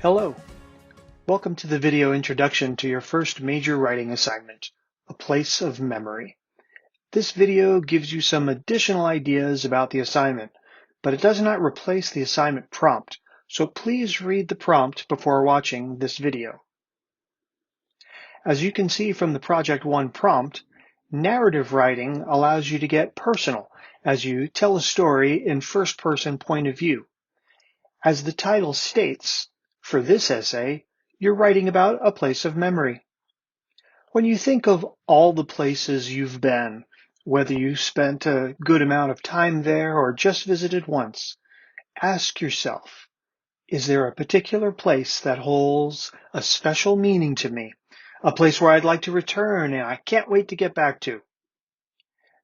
Hello, welcome to the video introduction to your first major writing assignment, A Place of Memory. This video gives you some additional ideas about the assignment, but it does not replace the assignment prompt, so please read the prompt before watching this video. As you can see from the Project 1 prompt, narrative writing allows you to get personal as you tell a story in first-person point of view. As the title states, for this essay, you're writing about a place of memory. When you think of all the places you've been, whether you spent a good amount of time there or just visited once, ask yourself, is there a particular place that holds a special meaning to me? A place where I'd like to return and I can't wait to get back to.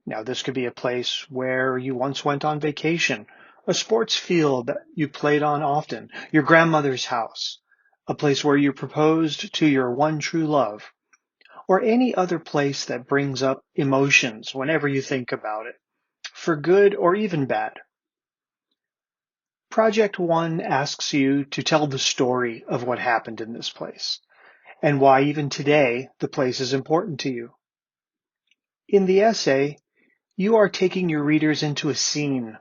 Now, this could be a place where you once went on vacation, a sports field that you played on often, your grandmother's house, a place where you proposed to your one true love, or any other place that brings up emotions whenever you think about it, for good or even bad. Project 1 asks you to tell the story of what happened in this place, and why even today the place is important to you. In the essay, you are taking your readers into a scene,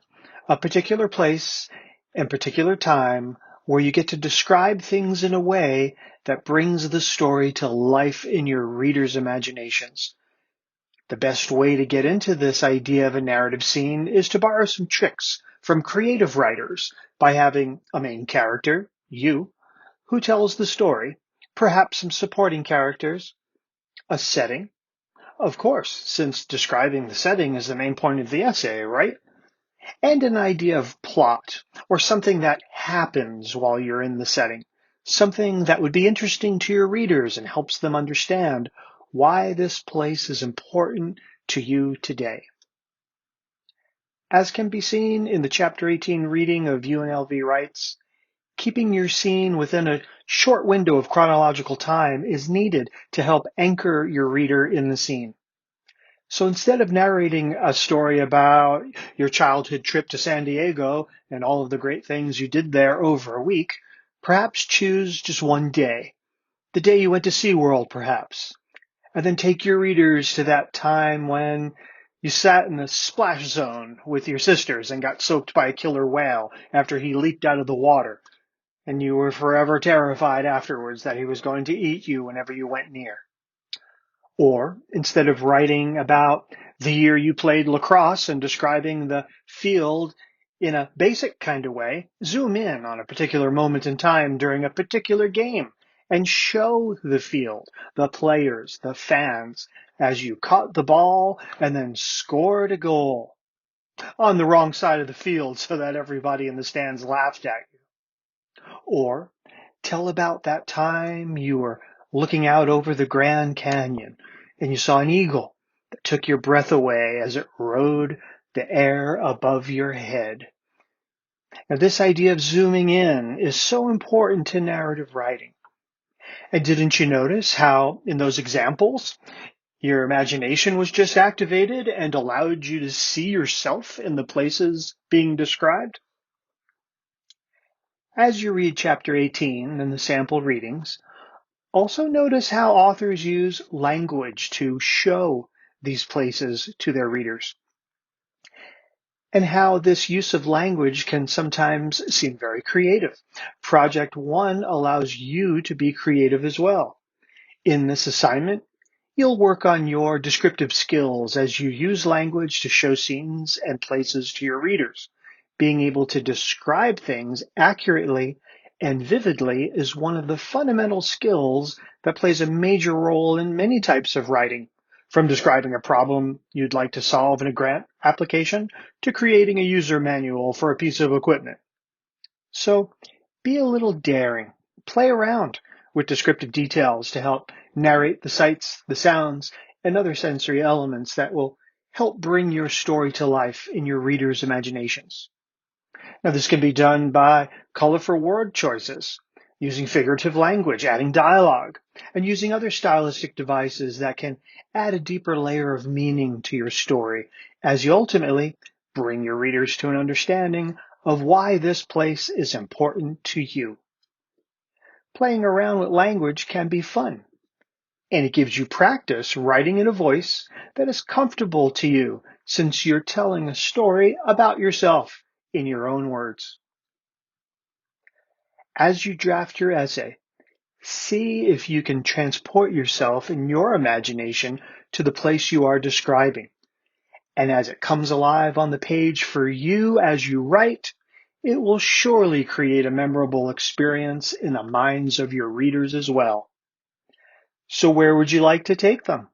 a particular place and particular time where you get to describe things in a way that brings the story to life in your readers' imaginations. The best way to get into this idea of a narrative scene is to borrow some tricks from creative writers by having a main character, you, who tells the story, perhaps some supporting characters, a setting, of course, since describing the setting is the main point of the essay, right? And an idea of plot, or something that happens while you're in the setting, something that would be interesting to your readers and helps them understand why this place is important to you today. As can be seen in the Chapter 18 reading of UNLV Writes, keeping your scene within a short window of chronological time is needed to help anchor your reader in the scene. So instead of narrating a story about your childhood trip to San Diego and all of the great things you did there over a week, perhaps choose just one day, the day you went to SeaWorld perhaps, and then take your readers to that time when you sat in the splash zone with your sisters and got soaked by a killer whale after he leaped out of the water, and you were forever terrified afterwards that he was going to eat you whenever you went near. Or instead of writing about the year you played lacrosse and describing the field in a basic kind of way, zoom in on a particular moment in time during a particular game and show the field, the players, the fans as you caught the ball and then scored a goal on the wrong side of the field so that everybody in the stands laughed at you. Or tell about that time you were looking out over the Grand Canyon and you saw an eagle that took your breath away as it rode the air above your head. Now, this idea of zooming in is so important to narrative writing. And didn't you notice how in those examples, your imagination was just activated and allowed you to see yourself in the places being described? As you read Chapter 18 and the sample readings, also notice how authors use language to show these places to their readers, and how this use of language can sometimes seem very creative. Project 1 allows you to be creative as well. In this assignment, you'll work on your descriptive skills as you use language to show scenes and places to your readers. Being able to describe things accurately and vividly is one of the fundamental skills that plays a major role in many types of writing, from describing a problem you'd like to solve in a grant application to creating a user manual for a piece of equipment. So be a little daring. Play around with descriptive details to help narrate the sights, the sounds, and other sensory elements that will help bring your story to life in your readers' imaginations. Now, this can be done by colorful word choices, using figurative language, adding dialogue, and using other stylistic devices that can add a deeper layer of meaning to your story as you ultimately bring your readers to an understanding of why this place is important to you. Playing around with language can be fun, and it gives you practice writing in a voice that is comfortable to you since you're telling a story about yourself in your own words. As you draft your essay, see if you can transport yourself in your imagination to the place you are describing. And as it comes alive on the page for you as you write, it will surely create a memorable experience in the minds of your readers as well. So where would you like to take them?